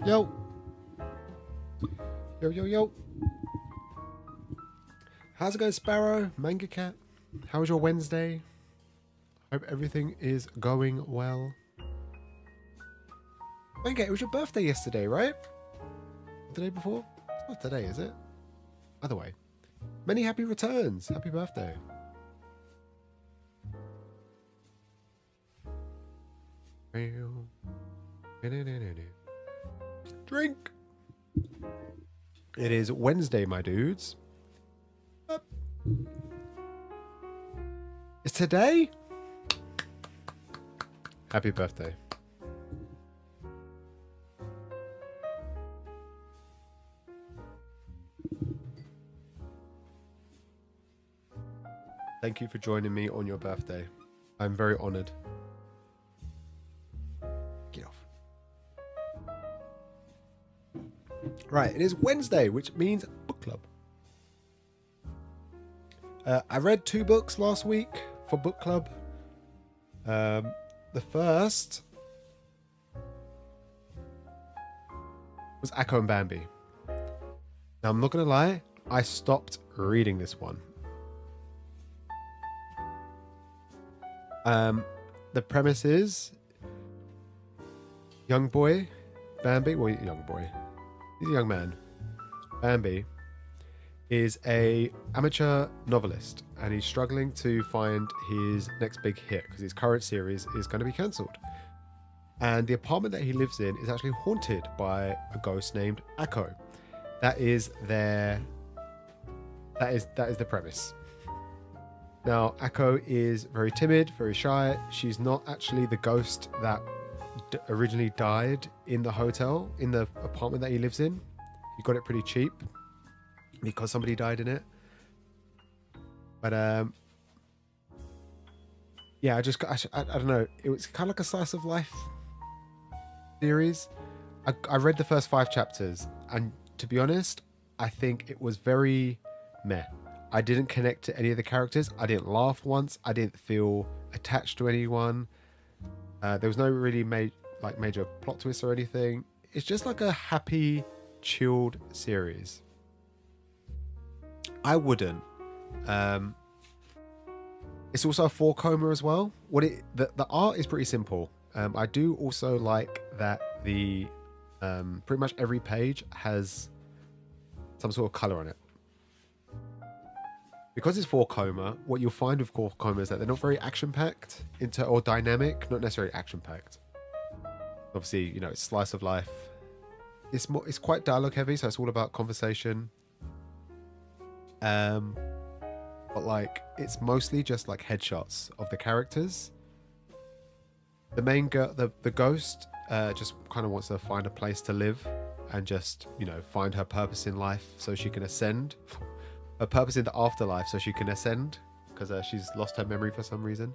Yo. Yo, yo, yo. How's it going, Sparrow? Manga Cat? How was your Wednesday? Hope everything is going well. Manga, it was your birthday yesterday, right? The day before? It's not today, is it? Either way. Many happy returns. Happy birthday. Drink. It is Wednesday, my dudes. Up. It's today? Happy birthday. Thank you for joining me on your birthday. I'm very honored. Get off. Right, it is Wednesday, which means book club. I read 2 books last week for book club. The first was Akko and Bambi. Now, I'm not going to lie, I stopped reading this one. The premise is young boy, Bambi, well, young boy, he's a young man. Bambi is a amateur novelist and he's struggling to find his next big hit because his current series is going to be cancelled. And the apartment that he lives in is actually haunted by a ghost named Akko. That is the premise. Now, Akko is very timid, very shy. She's not actually the ghost that originally died in the hotel, in the apartment that he lives in. He got it pretty cheap because somebody died in it. But, yeah, I don't know. It was kind of like a slice of life series. I read the first 5 chapters, and to be honest, I think it was very meh. I didn't connect to any of the characters. I didn't laugh once. I didn't feel attached to anyone. There was no really major plot twists or anything. It's just like a happy, chilled series. I wouldn't. It's also a 4-coma as well. The art is pretty simple. I do also like that the pretty much every page has some sort of color on it. Because it's 4-coma, what you'll find with 4-coma is that they're not very action-packed or dynamic, not necessarily action-packed. Obviously, you know, it's slice of life. It's quite dialogue heavy, so it's all about conversation. But like, it's mostly just like headshots of the characters. The main girl, the ghost, just kind of wants to find a place to live and just, you know, find her purpose in life so she can ascend. Her purpose in the afterlife so she can ascend because she's lost her memory for some reason.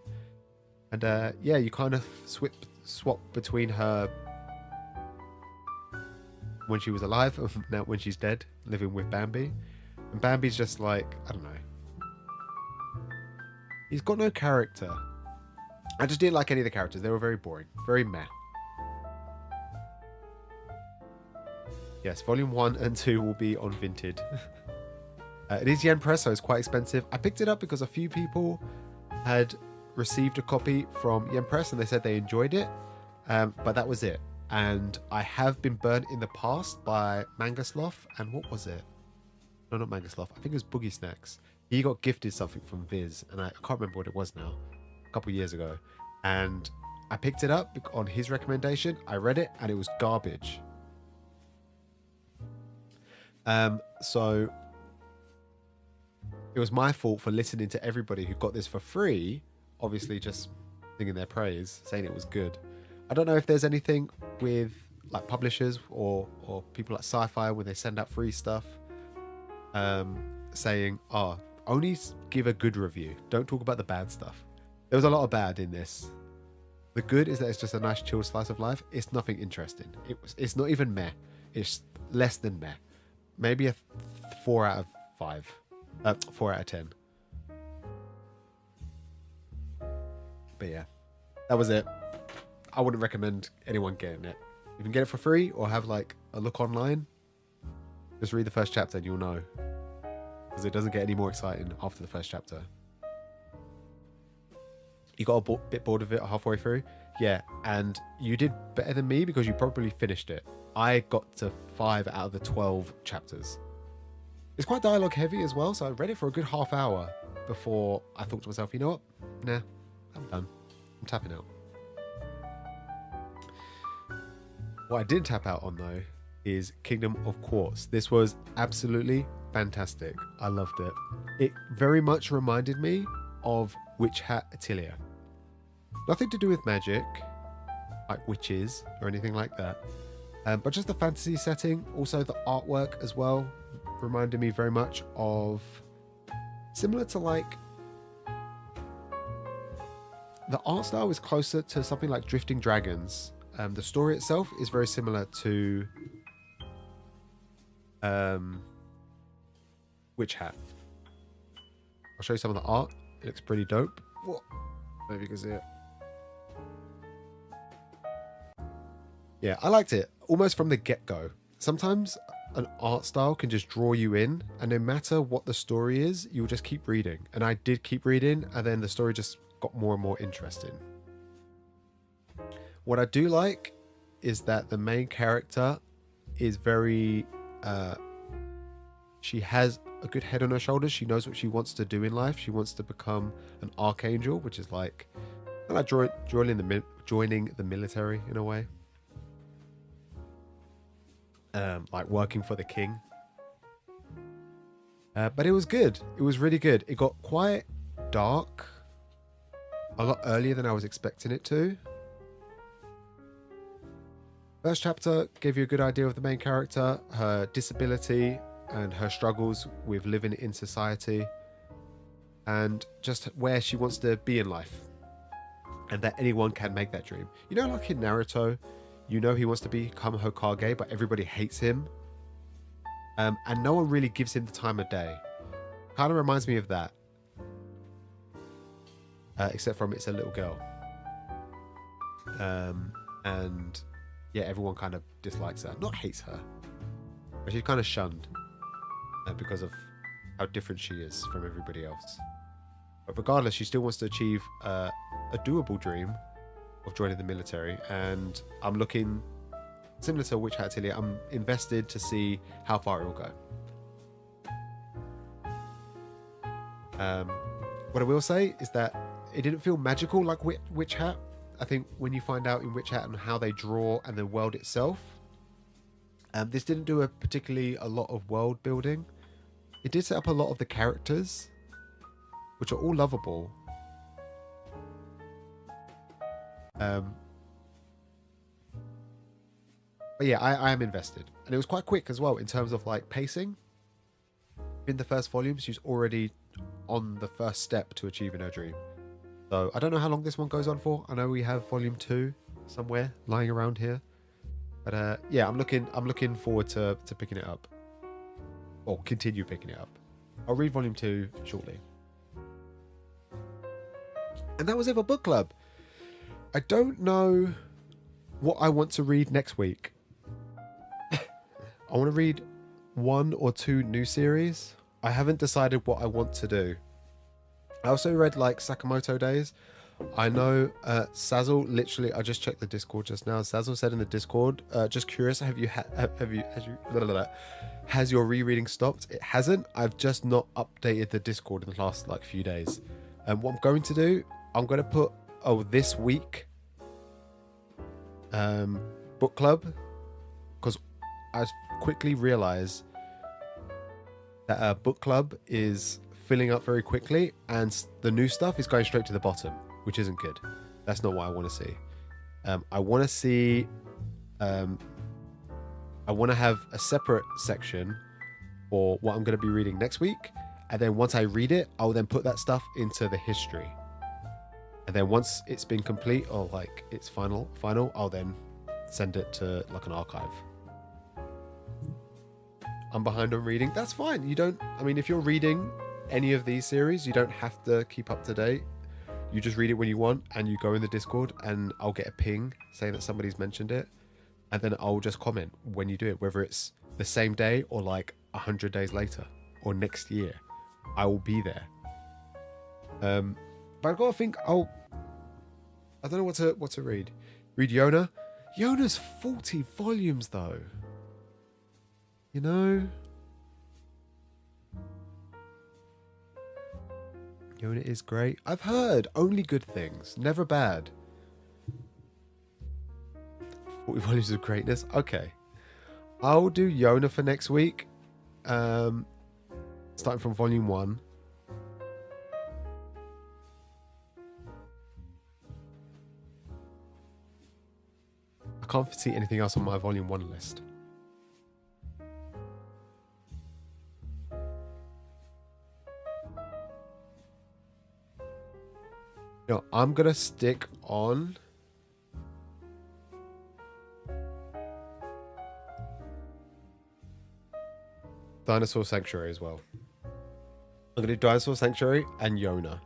And yeah, you kind of swap between her when she was alive and now when she's dead, living with Bambi. And Bambi's just like, I don't know. He's got no character. I just didn't like any of the characters. They were very boring. Very meh. Yes, volume 1 and 2 will be on Vinted. It is yen press, so it's quite expensive. I picked it up because a few people had received a copy from yen press and they said they enjoyed it, but that was it. And I have been burnt in the past by Manga Sloth, and what was it? No, not Manga Sloth. I think it was Boogie Snacks. He got gifted something from Viz, and I can't remember what it was now. A couple of years ago, and I picked it up on his recommendation. I read it, and it was garbage. So it was my fault for listening to everybody who got this for free, obviously just singing their praise, saying it was good. I don't know if there's anything with like publishers or people like Sci-Fi when they send out free stuff, saying, only give a good review. Don't talk about the bad stuff. There was a lot of bad in this. The good is that it's just a nice chill slice of life. It's nothing interesting. It's not even meh. It's less than meh. Maybe a 4 out of 5. 4 out of 10. But yeah, that was it. I wouldn't recommend anyone getting it. You can get it for free or have like a look online. Just read the first chapter and you'll know. Because it doesn't get any more exciting after the first chapter. You got a bit bored of it halfway through? Yeah, and you did better than me because you probably finished it. I got to 5 out of the 12 chapters. It's quite dialogue heavy as well, so I read it for a good half hour before I thought to myself, you know what? Nah, I'm done. I'm tapping out. What I did tap out on though is Kingdom of Quartz. This was absolutely fantastic. I loved it. It very much reminded me of Witch Hat Atelier. Nothing to do with magic, like witches or anything like that, but just the fantasy setting. Also the artwork as well reminded me very much of, similar to like, the art style is closer to something like Drifting Dragons. The story itself is very similar to Witch Hat. I'll show you some of the art. It looks pretty dope. Whoa. Maybe you can see it. Yeah, I liked it almost from the get-go. Sometimes an art style can just draw you in, and no matter what the story is, you'll just keep reading. And I did keep reading, and then the story just got more and more interesting. What I do like is that the main character is very... she has a good head on her shoulders. She knows what she wants to do in life. She wants to become an archangel, which is like joining the military in a way. Like working for the king. But it was good. It was really good. It got quite dark a lot earlier than I was expecting it to. First chapter gave you a good idea of the main character, her disability, and her struggles with living in society, and just where she wants to be in life, and that anyone can make that dream. You know, like in Naruto, you know he wants to become Hokage, but everybody hates him, and no one really gives him the time of day. Kind of reminds me of that, except from it's a little girl, and yeah, everyone kind of dislikes her, not hates her, but she's kind of shunned. Because of how different she is from everybody else. But regardless, she still wants to achieve a doable dream of joining the military, and I'm looking, similar to Witch Hat Atelier, I'm invested to see how far it will go. What I will say is that it didn't feel magical like Witch Hat. I think when you find out in Witch Hat and how they draw and the world itself, this didn't do a lot of world building. It did set up a lot of the characters, which are all lovable. But yeah, I am invested. And it was quite quick as well in terms of like pacing. In the first volume, she's already on the first step to achieving her dream. So I don't know how long this one goes on for. I know we have volume 2 somewhere lying around here. But yeah, I'm looking forward to picking it up. Or continue picking it up. I'll read volume 2 shortly. And that was it for book club. I don't know what I want to read next week. I want to read 1 or 2 new series. I haven't decided what I want to do. I also read like Sakamoto Days. I know Sazzle, literally, I just checked the Discord just now. Sazzle said in the Discord, just curious, has your rereading stopped? It hasn't. I've just not updated the Discord in the last like few days. And what I'm going to do, I'm going to put this week book club, because I quickly realize that book club is filling up very quickly, and the new stuff is going straight to the bottom, which isn't good. That's not what I want to see. I want to see I want to have a separate section for what I'm going to be reading next week, and then once I read it, I'll then put that stuff into the history, and then once it's been complete or like it's final, I'll then send it to like an archive. I'm behind on reading. That's fine. If you're reading any of these series, you don't have to keep up to date. You just read it when you want, and you go in the Discord, and I'll get a ping saying that somebody's mentioned it. and then I'll just comment when you do it, whether it's the same day or like 100 days later or next year. I will be there. But I gotta think. I don't know what to read. Read Yona. Yona's 40 volumes though. You know. Yona is great. I've heard only good things, never bad. 40 volumes of greatness. Okay, I'll do Yona for next week. Starting from volume 1. I can't see anything else on my volume 1 list. No, I'm gonna stick on Dinosaur Sanctuary as well. I'm gonna do Dinosaur Sanctuary and Yona.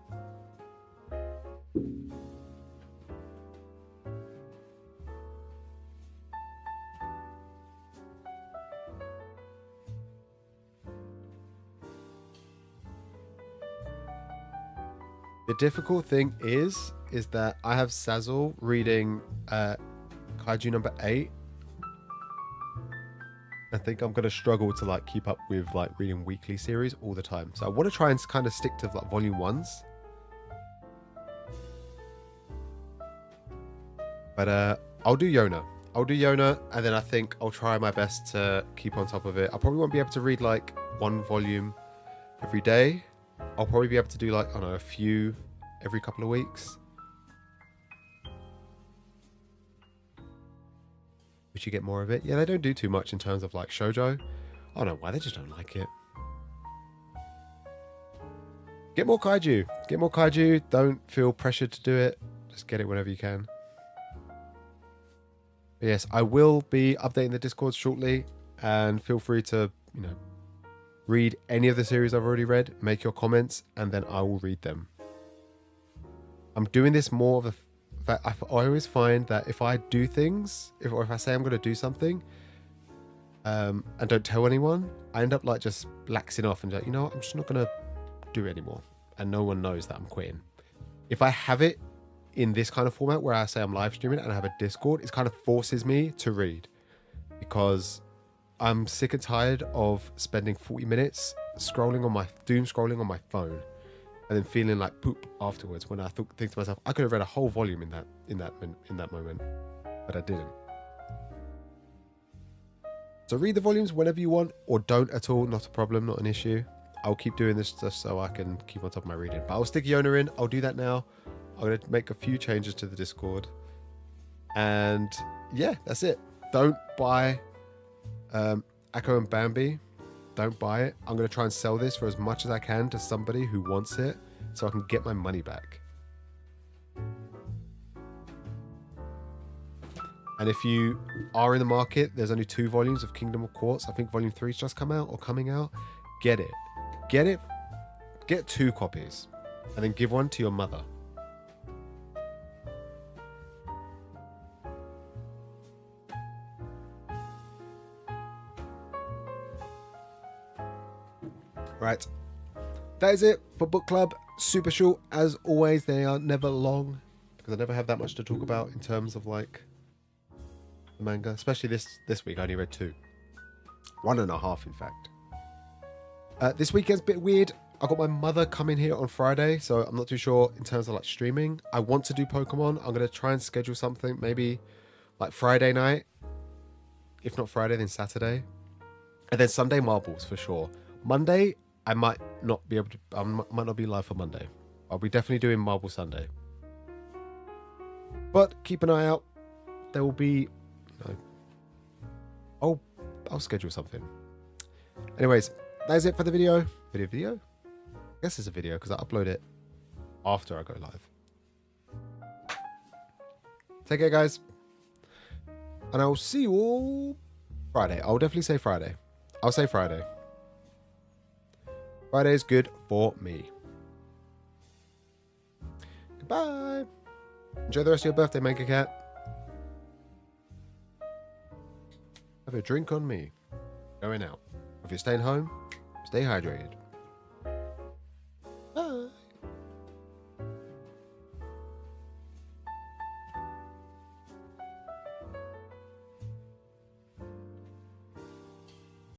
The difficult thing is that I have Sazzle reading Kaiju number 8. I think I'm gonna struggle to like keep up with like reading weekly series all the time. So I want to try and kind of stick to like volume 1s. But I'll do Yona. And then I think I'll try my best to keep on top of it. I probably won't be able to read like 1 volume every day. I'll probably be able to do like, I don't know, a few every couple of weeks. Would you get more of it? Yeah, they don't do too much in terms of like shoujo. I don't know why, they just don't like it. Get more kaiju. Get more kaiju. Don't feel pressured to do it. Just get it whenever you can. But yes, I will be updating the Discord shortly. And feel free to, you know, read any of the series I've already read, make your comments, and then I will read them. I'm doing this more of a fact. I always find that if I do things, if I say I'm going to do something, and don't tell anyone, I end up like just laxing off and like, you know what, I'm just not going to do it anymore. And no one knows that I'm quitting. If I have it in this kind of format where I say I'm live streaming and I have a Discord, it kind of forces me to read, because I'm sick and tired of spending 40 minutes scrolling on my phone and then feeling like poop afterwards when I think to myself, I could have read a whole volume in that moment, but I didn't. So read the volumes whenever you want, or don't at all, not a problem, not an issue. I'll keep doing this just so I can keep on top of my reading. But I'll stick Yona in. I'll do that now. I'm going to make a few changes to the Discord. And yeah, that's it. Don't buy Echo and Bambi. Don't buy it. I'm going to try and sell this for as much as I can to somebody who wants it so I can get my money back. And if you are in the market, there's only 2 volumes of Kingdom of Quartz. I think volume 3's just come out or coming out. Get it. Get it. Get 2 copies and then give one to your mother. Right, that is it for book club. Super short as always. They are never long because I never have that much to talk about in terms of like the manga. Especially this week, I only read 2, 1.5 in fact. This weekend's a bit weird. I got my mother coming here on Friday, so I'm not too sure in terms of like streaming. I want to do Pokemon. I'm gonna try and schedule something maybe like Friday night. If not Friday, then Saturday, and then Sunday marbles for sure. Monday, I might not be able to. I might not be live for Monday. I'll be definitely doing Marble Sunday. But keep an eye out. There will be. No. I'll schedule something. Anyways, that is it for the video. Video? I guess it's a video because I upload it after I go live. Take care, guys. And I'll see you all Friday. I'll definitely say Friday. I'll say Friday. Friday is good for me. Goodbye. Enjoy the rest of your birthday, Mega Cat. have a drink on me. Going out. If you're staying home, stay hydrated.